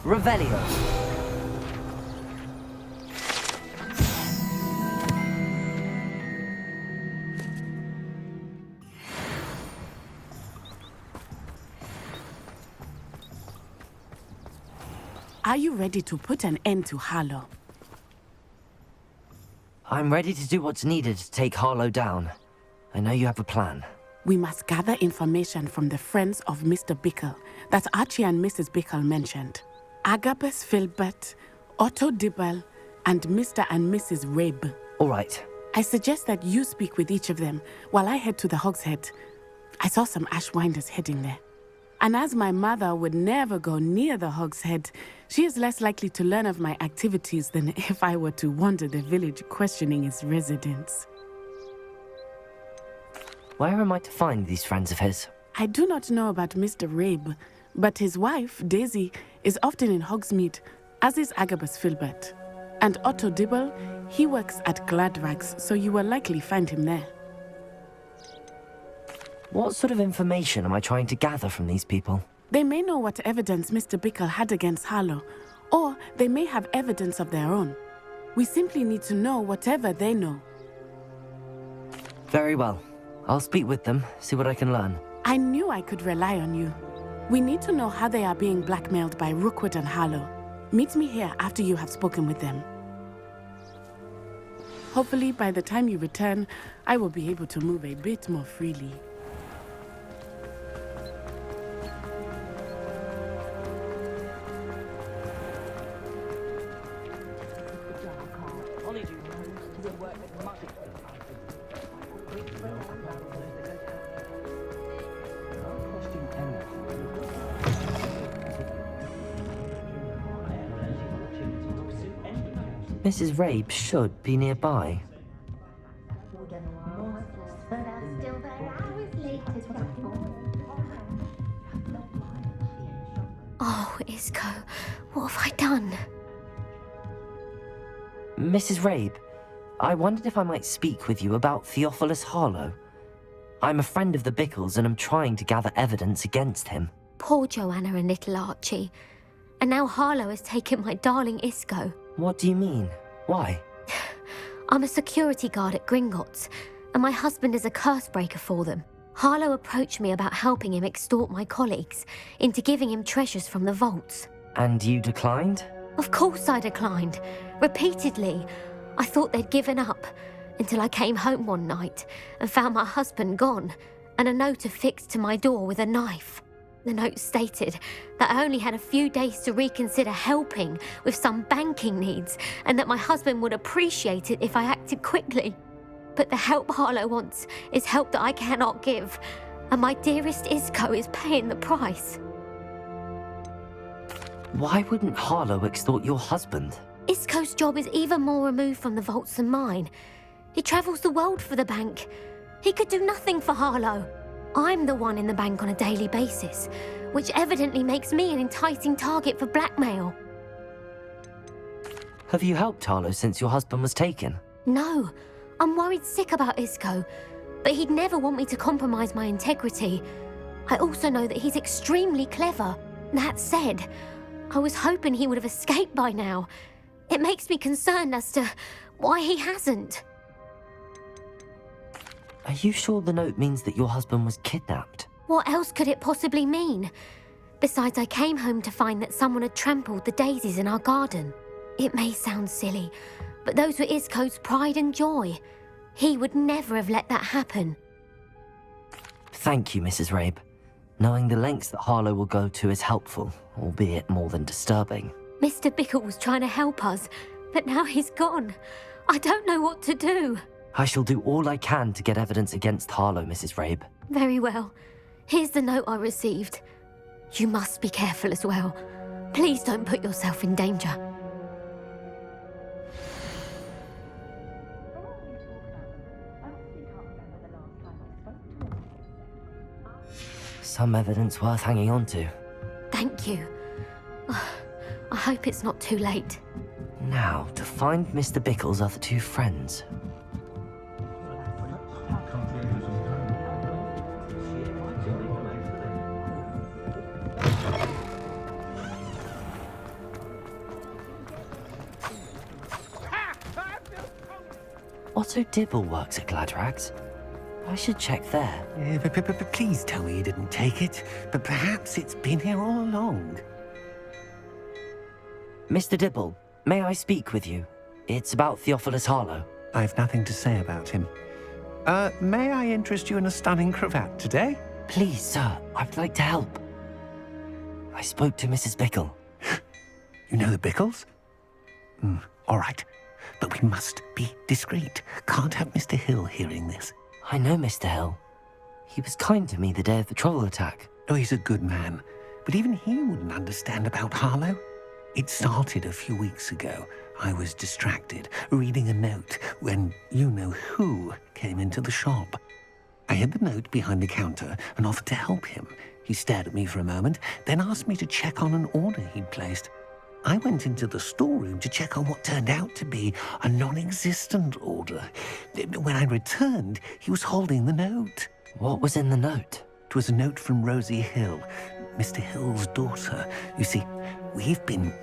Revelio. Are you ready to put an end to Harlow? I'm ready to do what's needed to take Harlow down. I know you have a plan. We must gather information from the friends of Mr. Bickle that Archie and Mrs. Bickle mentioned. Agabus Filbert, Otto Dibble, and Mr. and Mrs. Rabe. All right. I suggest that you speak with each of them while I head to the Hogshead. I saw some Ashwinders heading there. And as my mother would never go near the Hogshead, she is less likely to learn of my activities than if I were to wander the village questioning its residents. Where am I to find these friends of his? I do not know about Mr. Rabe, but his wife, Daisy, is often in Hogsmeade, as is Agabus Filbert. And Otto Dibble, he works at Gladrags, so you will likely find him there. What sort of information am I trying to gather from these people? They may know what evidence Mr. Bickle had against Harlow, or they may have evidence of their own. We simply need to know whatever they know. Very well. I'll speak with them, see what I can learn. I knew I could rely on you. We need to know how they are being blackmailed by Rookwood and Harlow. Meet me here after you have spoken with them. Hopefully, by the time you return, I will be able to move a bit more freely. Mrs. Rabe should be nearby. Oh, Isco, what have I done? Mrs. Rabe, I wondered if I might speak with you about Theophilus Harlow. I'm a friend of the Bickles and I'm trying to gather evidence against him. Poor Joanna and little Archie. And now Harlow has taken my darling Isco. What do you mean? Why? I'm a security guard at Gringotts, and my husband is a curse breaker for them. Harlow approached me about helping him extort my colleagues into giving him treasures from the vaults. And you declined? Of course I declined. Repeatedly. I thought they'd given up, until I came home one night and found my husband gone, and a note affixed to my door with a knife. The note stated that I only had a few days to reconsider helping with some banking needs, and that my husband would appreciate it if I acted quickly. But the help Harlow wants is help that I cannot give, and my dearest Isco is paying the price. Why wouldn't Harlow extort your husband? Isco's job is even more removed from the vaults than mine. He travels the world for the bank. He could do nothing for Harlow. I'm the one in the bank on a daily basis, which evidently makes me an enticing target for blackmail. Have you helped Harlow since your husband was taken? No, I'm worried sick about Isco, but he'd never want me to compromise my integrity. I also know that he's extremely clever. That said, I was hoping he would have escaped by now. It makes me concerned as to why he hasn't. Are you sure the note means that your husband was kidnapped? What else could it possibly mean? Besides, I came home to find that someone had trampled the daisies in our garden. It may sound silly, but those were Isco's pride and joy. He would never have let that happen. Thank you, Mrs. Rabe. Knowing the lengths that Harlow will go to is helpful, albeit more than disturbing. Mr. Bickle was trying to help us, but now he's gone. I don't know what to do. I shall do all I can to get evidence against Harlow, Mrs. Rabe. Very well. Here's the note I received. You must be careful as well. Please don't put yourself in danger. Some evidence worth hanging on to. Thank you. I hope it's not too late. Now, to find Mr. Bickle's other two friends. Otto Dibble works at Gladrags. I should check there. Please tell me you didn't take it, but perhaps it's been here all along. Mr. Dibble, may I speak with you? It's about Theophilus Harlow. I've nothing to say about him. May I interest you in a stunning cravat today? Please, sir, I'd like to help. I spoke to Mrs. Bickle. You know the Bickles? All right, but we must be discreet. Can't have Mr. Hill hearing this. I know Mr. Hill. He was kind to me the day of the troll attack. Oh, he's a good man, but even he wouldn't understand about Harlow. It started a few weeks ago. I was distracted, reading a note, when you-know-who came into the shop. I hid the note behind the counter and offered to help him. He stared at me for a moment, then asked me to check on an order he'd placed. I went into the storeroom to check on what turned out to be a non-existent order. When I returned, he was holding the note. What was in the note? It was a note from Rosie Hill, Mr. Hill's daughter. You see, we've been,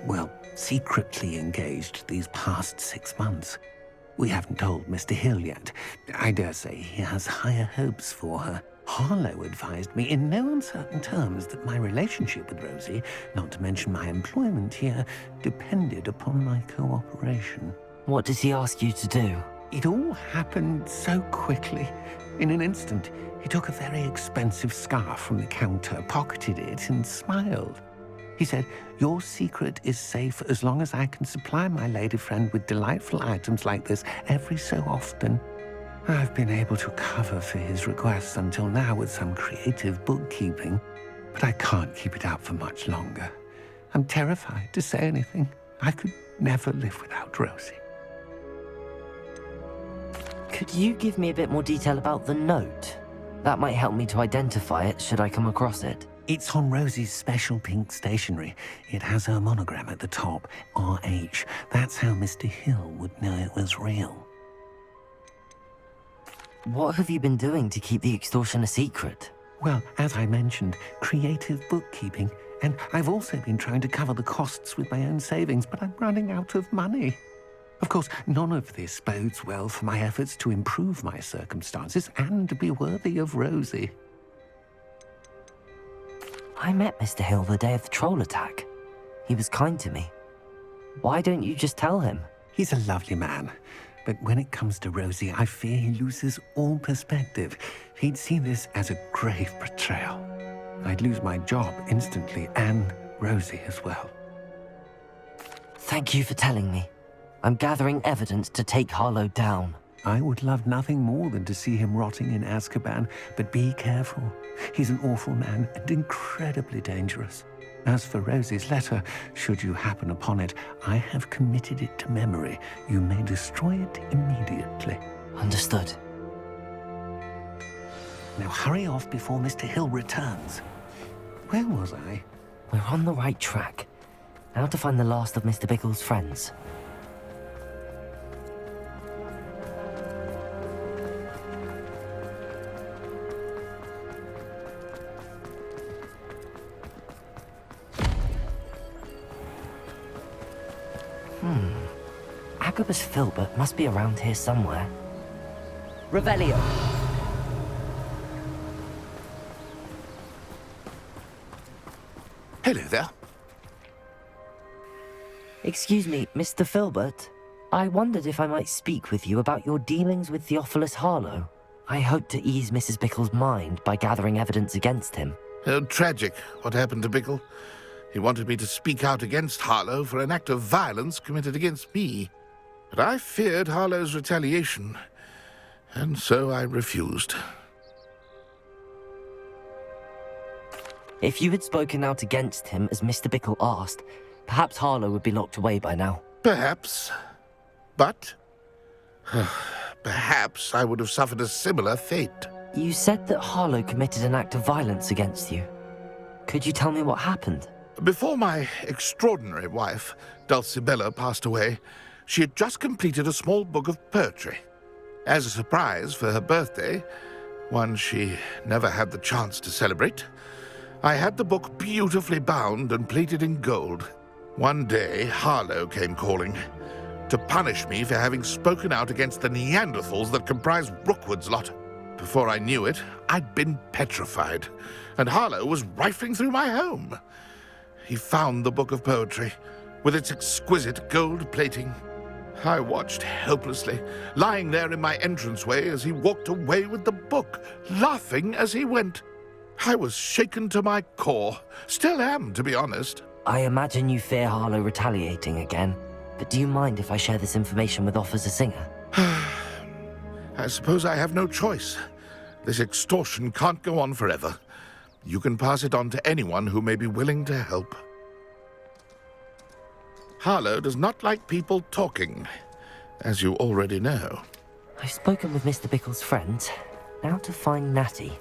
secretly engaged these past 6 months. We haven't told Mr. Hill yet. I dare say he has higher hopes for her. Harlow advised me in no uncertain terms that my relationship with Rosie, not to mention my employment here, depended upon my cooperation. What does he ask you to do? It all happened so quickly. In an instant, he took a very expensive scarf from the counter, pocketed it, and smiled. He said, "Your secret is safe as long as I can supply my lady friend with delightful items like this every so often." I've been able to cover for his requests until now with some creative bookkeeping, but I can't keep it up for much longer. I'm terrified to say anything. I could never live without Rosie. Could you give me a bit more detail about the note? That might help me to identify it should I come across it. It's on Rosie's special pink stationery. It has her monogram at the top, RH. That's how Mr. Hill would know it was real. What have you been doing to keep the extortion a secret? Well, as I mentioned, creative bookkeeping. And I've also been trying to cover the costs with my own savings, but I'm running out of money. Of course, none of this bodes well for my efforts to improve my circumstances and to be worthy of Rosie. I met Mr. Hill the day of the troll attack. He was kind to me. Why don't you just tell him? He's a lovely man. But when it comes to Rosie, I fear he loses all perspective. He'd see this as a grave betrayal. I'd lose my job instantly, and Rosie as well. Thank you for telling me. I'm gathering evidence to take Harlow down. I would love nothing more than to see him rotting in Azkaban, but be careful. He's an awful man and incredibly dangerous. As for Rosie's letter, should you happen upon it, I have committed it to memory. You may destroy it immediately. Understood. Now hurry off before Mr. Hill returns. Where was I? We're on the right track. Now to find the last of Mr. Bickle's friends. Agabus Filbert must be around here somewhere. Revelio! Hello there. Excuse me, Mr. Filbert. I wondered if I might speak with you about your dealings with Theophilus Harlow. I hope to ease Mrs. Bickle's mind by gathering evidence against him. Tragic, what happened to Bickle. He wanted me to speak out against Harlow for an act of violence committed against me. But I feared Harlow's retaliation, and so I refused. If you had spoken out against him as Mr. Bickle asked, perhaps Harlow would be locked away by now. Perhaps. But perhaps I would have suffered a similar fate. You said that Harlow committed an act of violence against you. Could you tell me what happened? Before my extraordinary wife, Dulcibella, passed away, she had just completed a small book of poetry. As a surprise for her birthday, one she never had the chance to celebrate, I had the book beautifully bound and plated in gold. One day, Harlow came calling. to punish me for having spoken out against the Neanderthals that comprise Rookwood's lot. Before I knew it, I'd been petrified, and Harlow was rifling through my home. He found the book of poetry, with its exquisite gold plating. I watched helplessly, lying there in my entranceway as he walked away with the book, laughing as he went. I was shaken to my core. Still am, to be honest. I imagine you fear Harlow retaliating again, but do you mind if I share this information with Officer Singer? I suppose I have no choice. This extortion can't go on forever. You can pass it on to anyone who may be willing to help. Harlow does not like people talking, as you already know. I've spoken with Mr. Bickle's friends. Now to find Natty.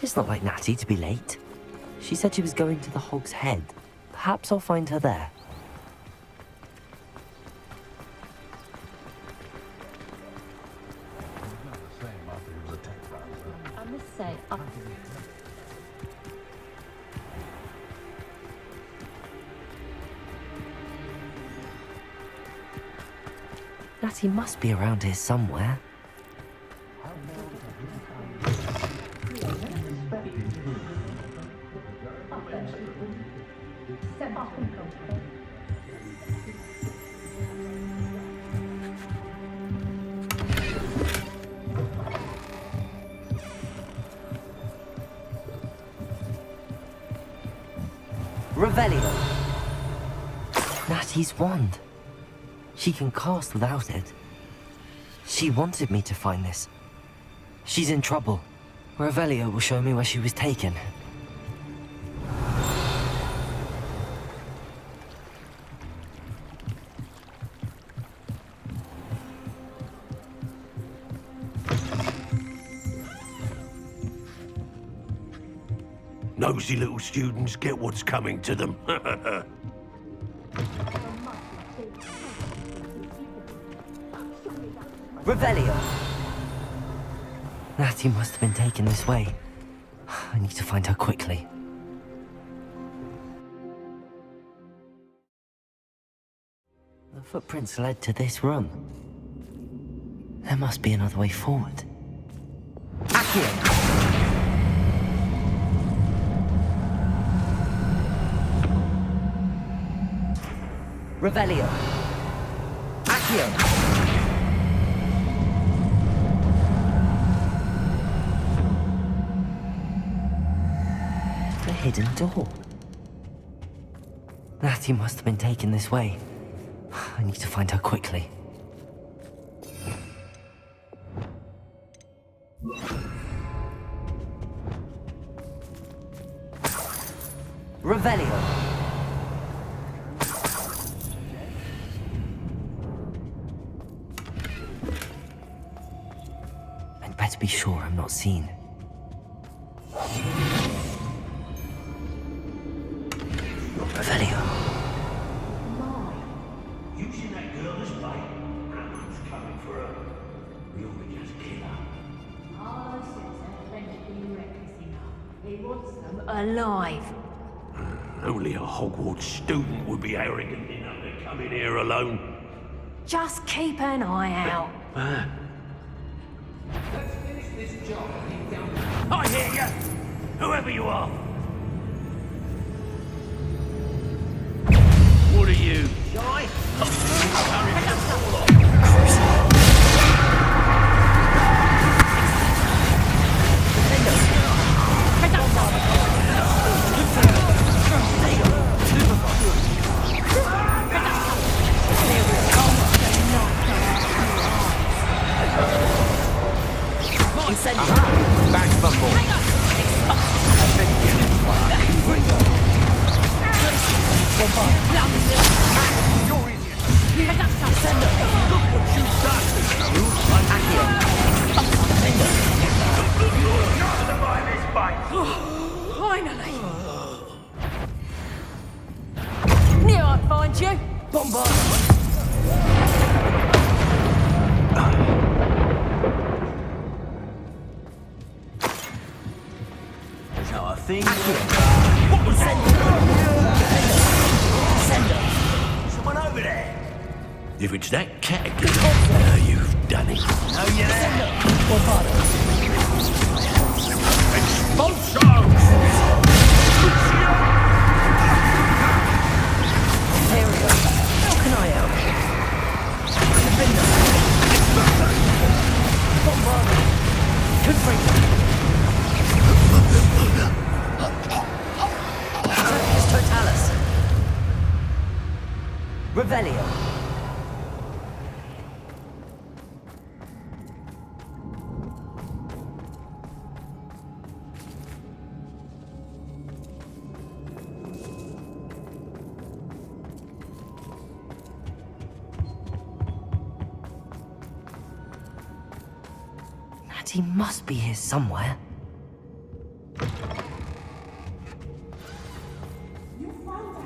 It's not like Natty to be late. She said she was going to the Hog's Head. Perhaps I'll find her there. I must say, Natty must be around here somewhere. Revelio. Natty's wand. She can cast without it. She wanted me to find this. She's in trouble. Revelio will show me where she was taken. Nosy little students get what's coming to them. Revelio! Natty must have been taken this way. I need to find her quickly. The footprints led to this room. There must be another way forward. Accio! Revelio. Accio. The hidden door. Natty must have been taken this way. I need to find her quickly. Revelio. Better be sure I'm not seen. Revelio. You seen that girl this way? Someone's coming for her. You'll just kill her. Harlow says her friend's been reckless enough. He wants them alive. Only a Hogwarts student would be arrogant enough to come in here alone. Just keep an eye out. I hear you! Whoever you are! What are you, shy? Back for more. Finally! Knew I'd find you! Is that a thing? Someone over there! If it's that catechism, now you've done it. No, you're there! Expulsion! How can I help? Totalis. Revelio. He must be here somewhere. You found us.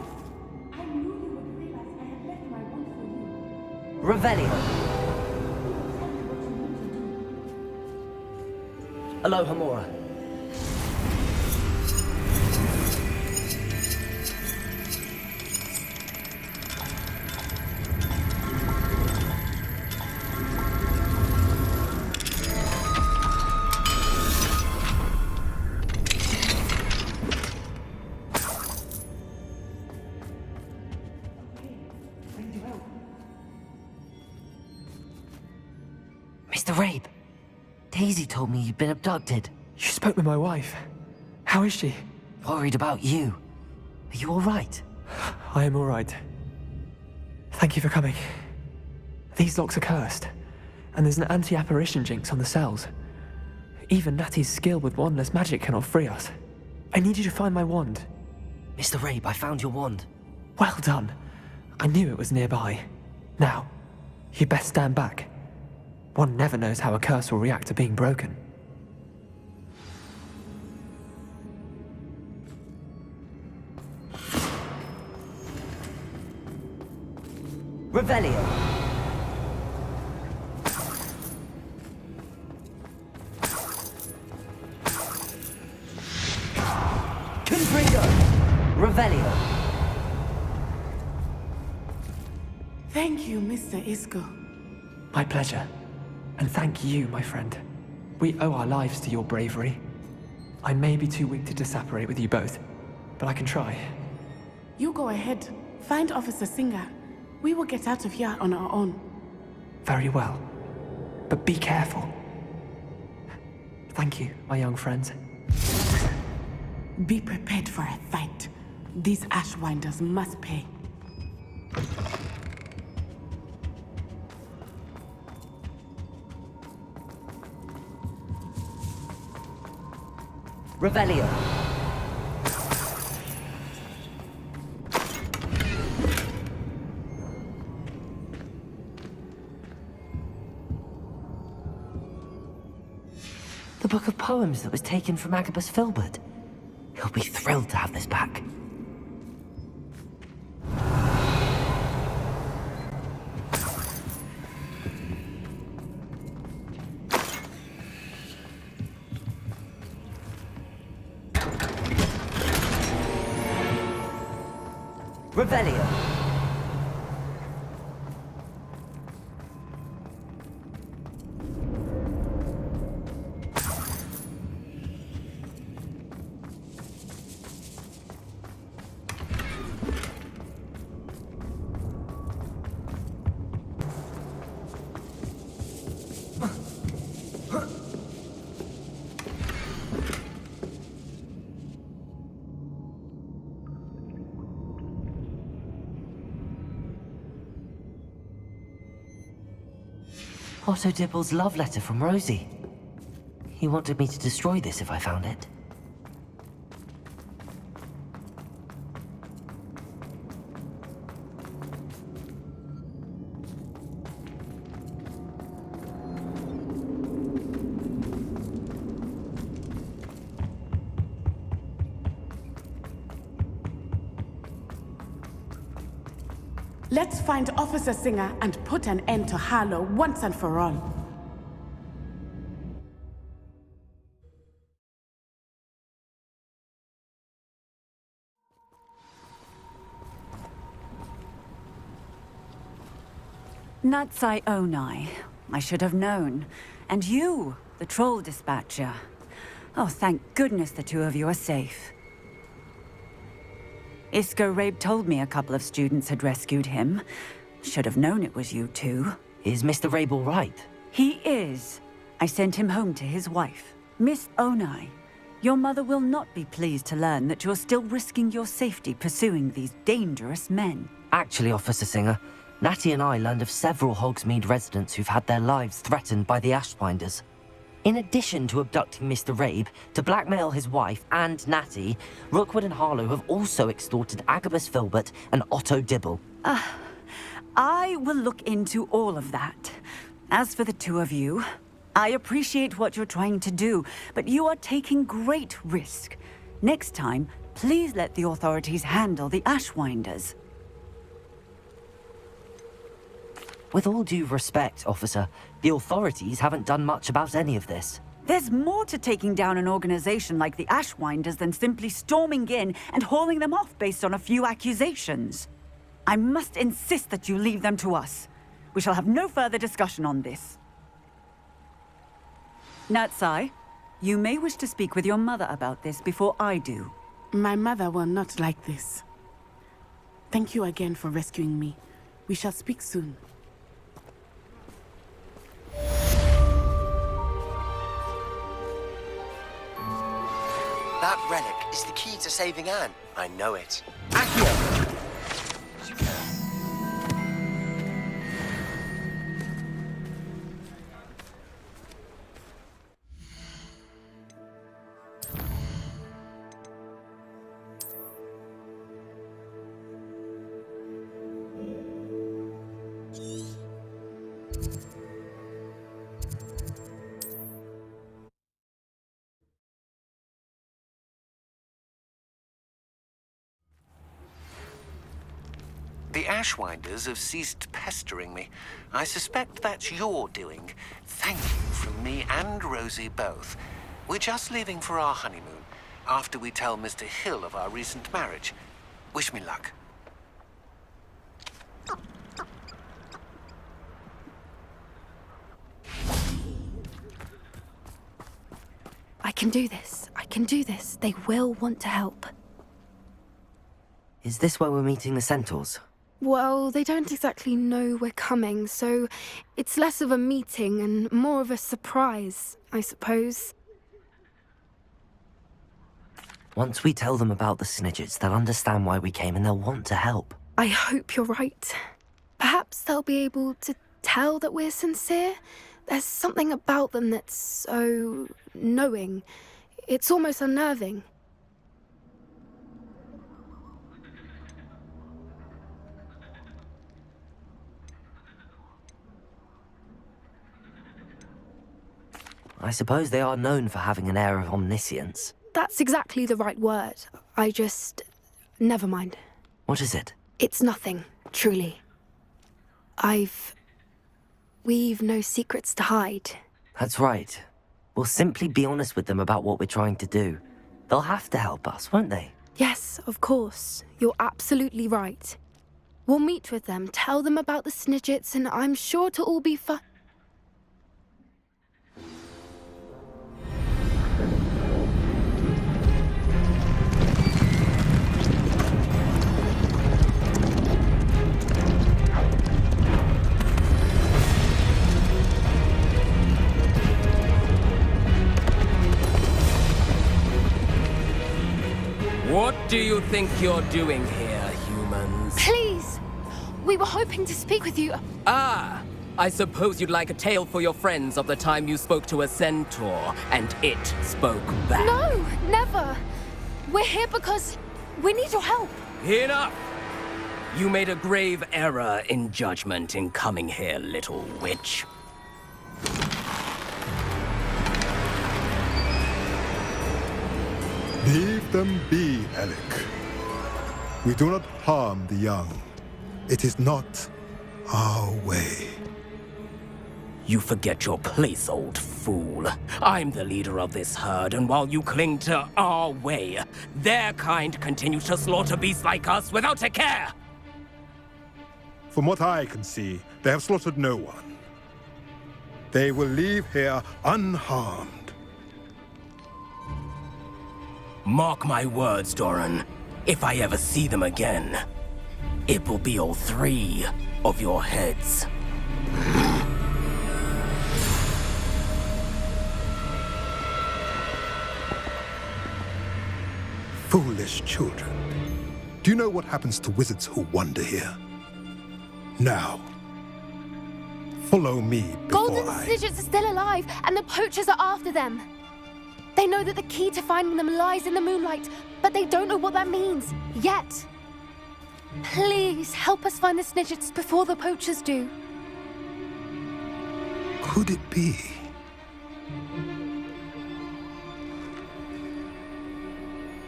I knew you would realize I had left my wand for you. Revelio. Aloha Mora. Mr. Rabe, Daisy told me you'd been abducted. You spoke with my wife. How is she? Worried about you. Are you all right? I am all right. Thank you for coming. These locks are cursed, and there's an anti-apparition jinx on the cells. Even Natty's skill with wandless magic cannot free us. I need you to find my wand. Mr. Rabe, I found your wand. Well done. I knew it was nearby. Now, you'd best stand back. One never knows how a curse will react to being broken. Revelio. Confringo. Revelio. Thank you, Mr. Isco. My pleasure. And thank you, my friend. We owe our lives to your bravery. I may be too weak to disapparate with you both, but I can try. You go ahead. Find Officer Singer. We will get out of here on our own. Very well. But be careful. Thank you, my young friends. Be prepared for a fight. These Ashwinders must pay. Revelio. The book of poems that was taken from Agabus Filbert. He'll be thrilled to have this back. Revelio. Otto Dibble's love letter from Rosie. He wanted me to destroy this if I found it. Let's find Officer Singer and put an end to Harlow once and for all. Natsai Onai. I should have known. And you, the troll dispatcher. Oh, thank goodness the two of you are safe. Isco Rabe told me a couple of students had rescued him. Should have known it was you two. Is Mr. Rabe all right? He is. I sent him home to his wife. Miss Onai, your mother will not be pleased to learn that you're still risking your safety pursuing these dangerous men. Actually, Officer Singer, Natty and I learned of several Hogsmeade residents who've had their lives threatened by the Ashwinders. In addition to abducting Mr. Rabe to blackmail his wife and Natty, Rookwood and Harlow have also extorted Agabus Filbert and Otto Dibble. I will look into all of that. As for the two of you, I appreciate what you're trying to do, but you are taking great risk. Next time, please let the authorities handle the Ashwinders. With all due respect, officer, the authorities haven't done much about any of this. There's more to taking down an organization like the Ashwinders than simply storming in and hauling them off based on a few accusations. I must insist that you leave them to us. We shall have no further discussion on this. Natsai, you may wish to speak with your mother about this before I do. My mother will not like this. Thank you again for rescuing me. We shall speak soon. That relic is the key to saving Anne. I know it. Accio! The Ashwinders have ceased pestering me. I suspect that's your doing. Thank you from me and Rosie both. We're just leaving for our honeymoon, after we tell Mr. Hill of our recent marriage. Wish me luck. I can do this. I can do this. They will want to help. Is this where we're meeting the Centaurs? Well, they don't exactly know we're coming, so it's less of a meeting and more of a surprise, I suppose. Once we tell them about the Snidgets, they'll understand why we came and they'll want to help. I hope you're right. Perhaps they'll be able to tell that we're sincere. There's something about them that's so knowing. It's almost unnerving. I suppose they are known for having an air of omniscience. That's exactly the right word. I just... never mind. What is it? It's nothing, truly. We've no secrets to hide. That's right. We'll simply be honest with them about what we're trying to do. They'll have to help us, won't they? Yes, of course. You're absolutely right. We'll meet with them, tell them about the Snidgets, and I'm sure to all be fine. What do you think you're doing here, humans? Please! We were hoping to speak with you. Ah! I suppose you'd like a tale for your friends of the time you spoke to a centaur, and it spoke back. No, never. We're here because we need your help. Enough! You made a grave error in judgment in coming here, little witch. Leave them be, Alec. We do not harm the young. It is not our way. You forget your place, old fool. I'm the leader of this herd, and while you cling to our way, their kind continues to slaughter beasts like us without a care! From what I can see, they have slaughtered no one. They will leave here unharmed. Mark my words, Doran. If I ever see them again, it will be all 3 of your heads. Foolish children. Do you know what happens to wizards who wander here? Now, follow me before Golden Snidgets are still alive, and the poachers are after them. They know that the key to finding them lies in the moonlight, but they don't know what that means, yet. Please, help us find the Snidgets before the poachers do. Could it be?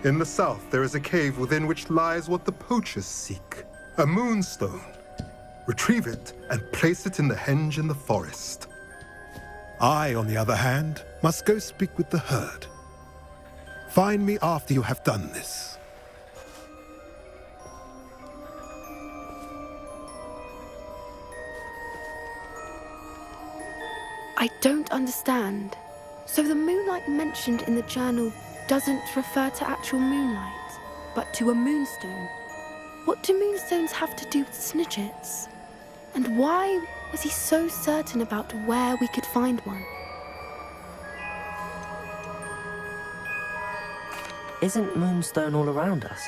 In the south, there is a cave within which lies what the poachers seek. A moonstone. Retrieve it and place it in the henge in the forest. I, on the other hand, must go speak with the herd. Find me after you have done this. I don't understand. So the moonlight mentioned in the journal doesn't refer to actual moonlight, but to a moonstone. What do moonstones have to do with Snidgets? And why was he so certain about where we could find one? Isn't Moonstone all around us?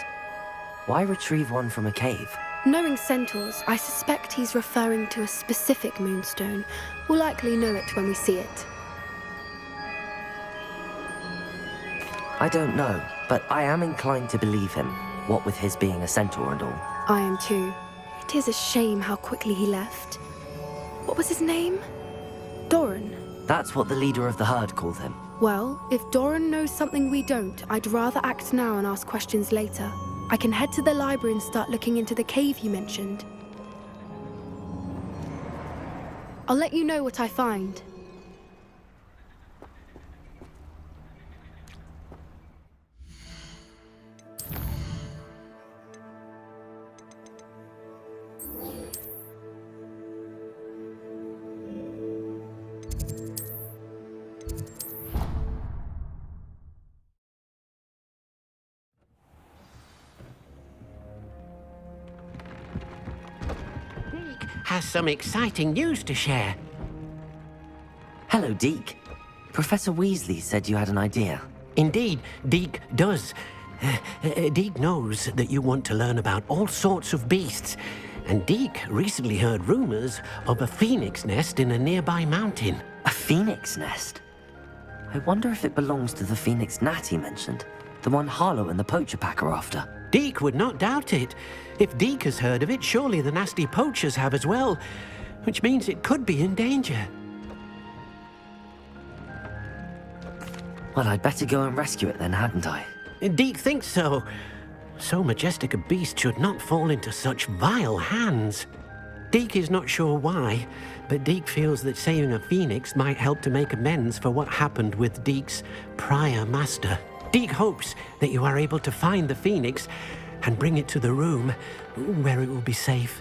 Why retrieve one from a cave? Knowing centaurs, I suspect he's referring to a specific moonstone. We'll likely know it when we see it. I don't know, but I am inclined to believe him, what with his being a centaur and all. I am too. It is a shame how quickly he left. What was his name? Doran. That's what the leader of the herd called him. Well, if Doran knows something we don't, I'd rather act now and ask questions later. I can head to the library and start looking into the cave you mentioned. I'll let you know what I find. Has some exciting news to share. Hello, Deke. Professor Weasley said you had an idea. Indeed, Deke does. Deke knows that you want to learn about all sorts of beasts, and Deke recently heard rumors of a phoenix nest in a nearby mountain. A phoenix nest? I wonder if it belongs to the phoenix Natty mentioned, the one Harlow and the poacher pack are after. Deke would not doubt it. If Deke has heard of it, surely the nasty poachers have as well, which means it could be in danger. Well, I'd better go and rescue it then, hadn't I? Deke thinks so. So majestic a beast should not fall into such vile hands. Deke is not sure why, but Deke feels that saving a phoenix might help to make amends for what happened with Deke's prior master. Deke hopes that you are able to find the phoenix and bring it to the room where it will be safe.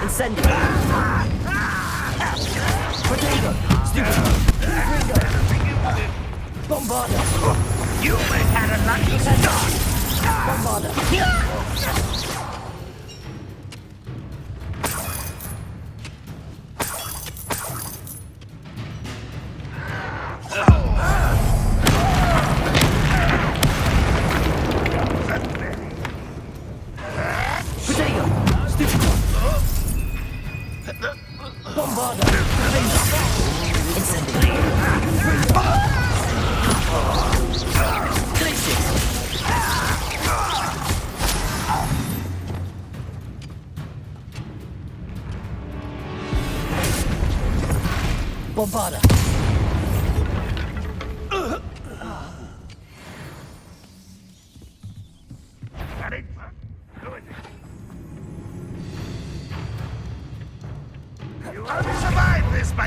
Incendio! Potato! Stupid! Bombarda! You may have a lucky start! Bombarda! Potato! Stupid! Bombarda! Incendio! Bombarda! You only survived this by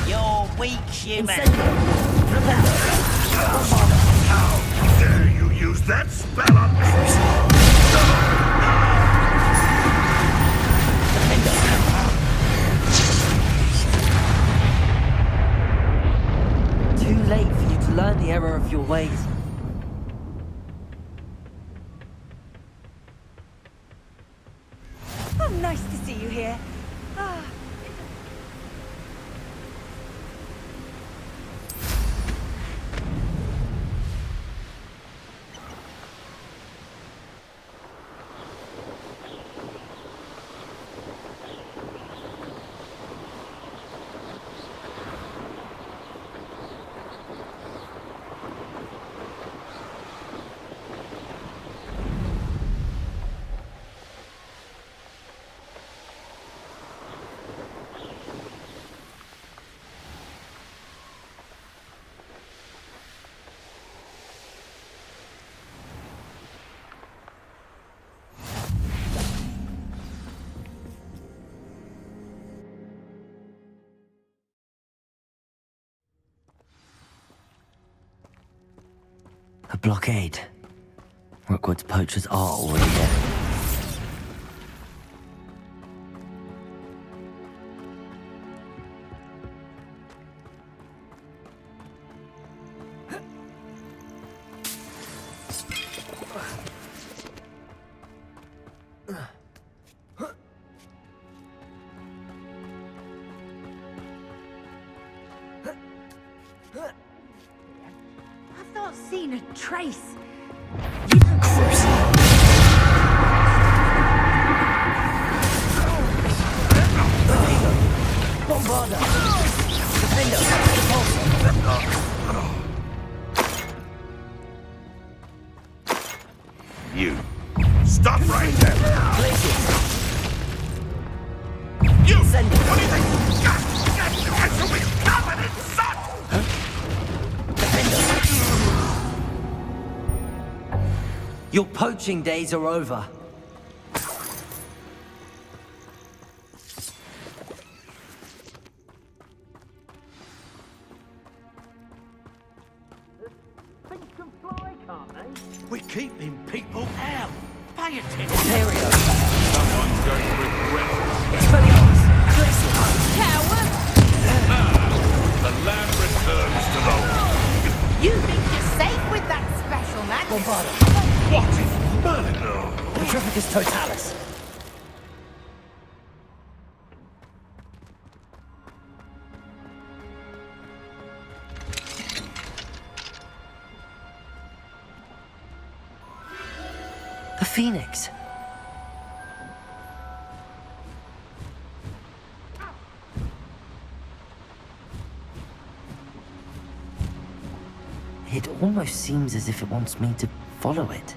You're weak, human. How dare you use that spell on me? Too late for you to learn the error of your ways. Oh, nice to see you here. A blockade. Rookwood's poachers are already there. I've not seen a trace. Bombarda! Defender! You. Stop right there! You! Send What do you think? You'll be covered in soot! Your poaching days are over. Things can fly, can't they? We're keeping people out. Pay attention. Ontario. Someone's going to regret it. Expelliarmus. Glacier. Coward! The land returns to the... You think you're safe with that special magic? Bombarda. What is murder? Petrificus totalis. The Phoenix. almost seems as if it wants me to follow it.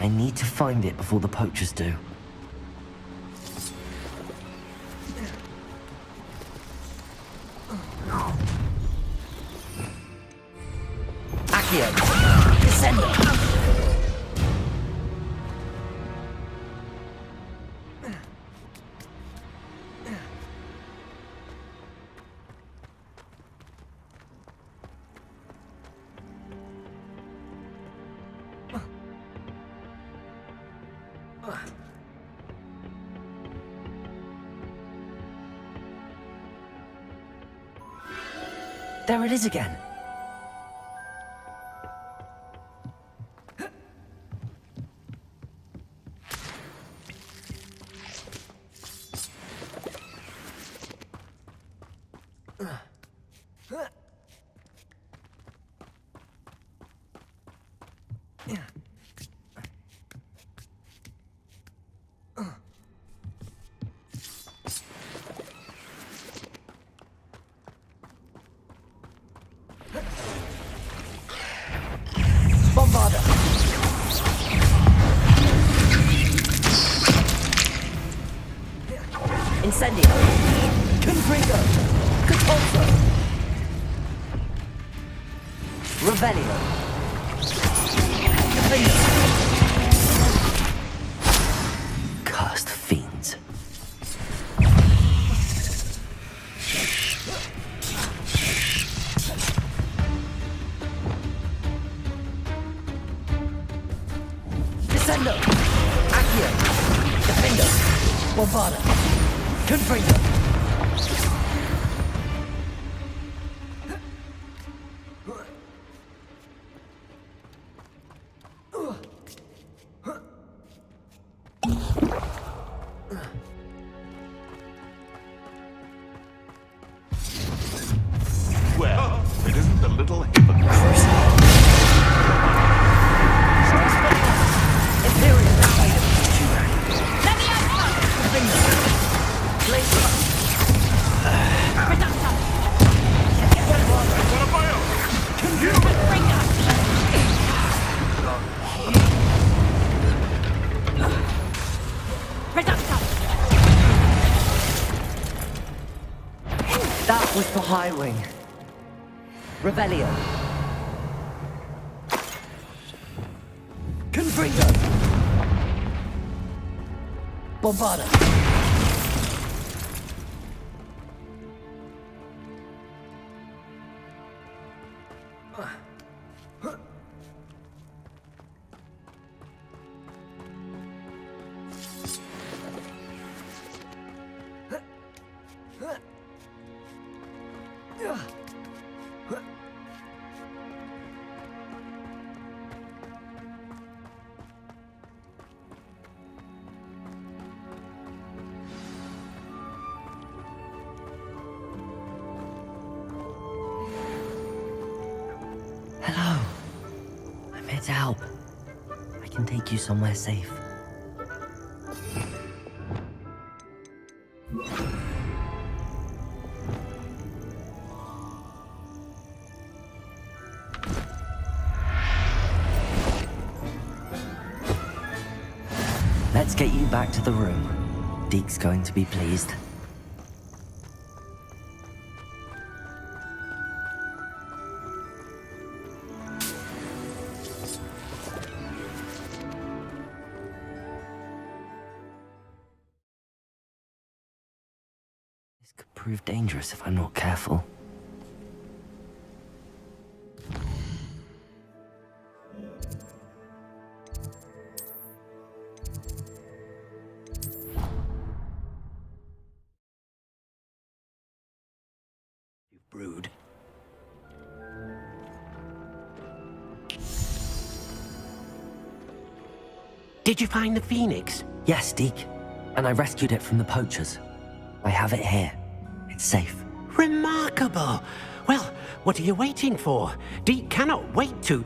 I need to find it before the poachers do. Accio! Descendo! There it is again. Incendio! Confringo! Catapulto! Revelio! Cursed fiends. Descendo! Accio! Defendo! Bombarda! Confringo! Well, it isn't the little hypocrite. That was the High Wing. Revelio. Confringo. Bombarda. Hello. I'm here to help. I can take you somewhere safe. Let's get you back to the room. Deke's going to be pleased. This could prove dangerous if I'm not careful. Brood. Did you find the phoenix? Yes, Deke. And I rescued it from the poachers. I have it here. It's safe. Remarkable! Well, what are you waiting for? Deke cannot wait to...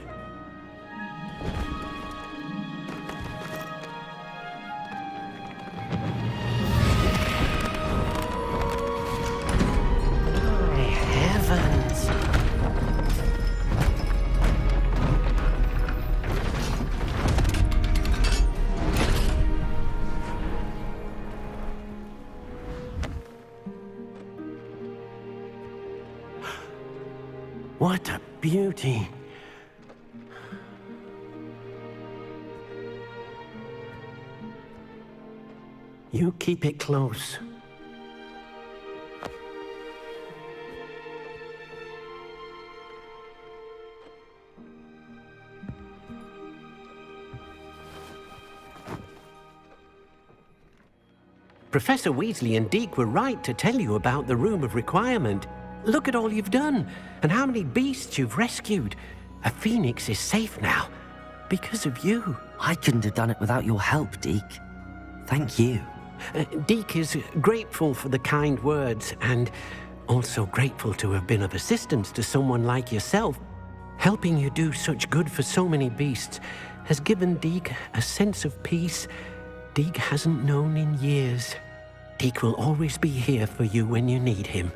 What a beauty. You keep it close. Professor Weasley and Deke were right to tell you about the Room of Requirement. Look at all you've done, and how many beasts you've rescued. A phoenix is safe now, because of you. I couldn't have done it without your help, Deke. Thank you. Deke is grateful for the kind words, and also grateful to have been of assistance to someone like yourself. Helping you do such good for so many beasts has given Deke a sense of peace Deke hasn't known in years. Deke will always be here for you when you need him.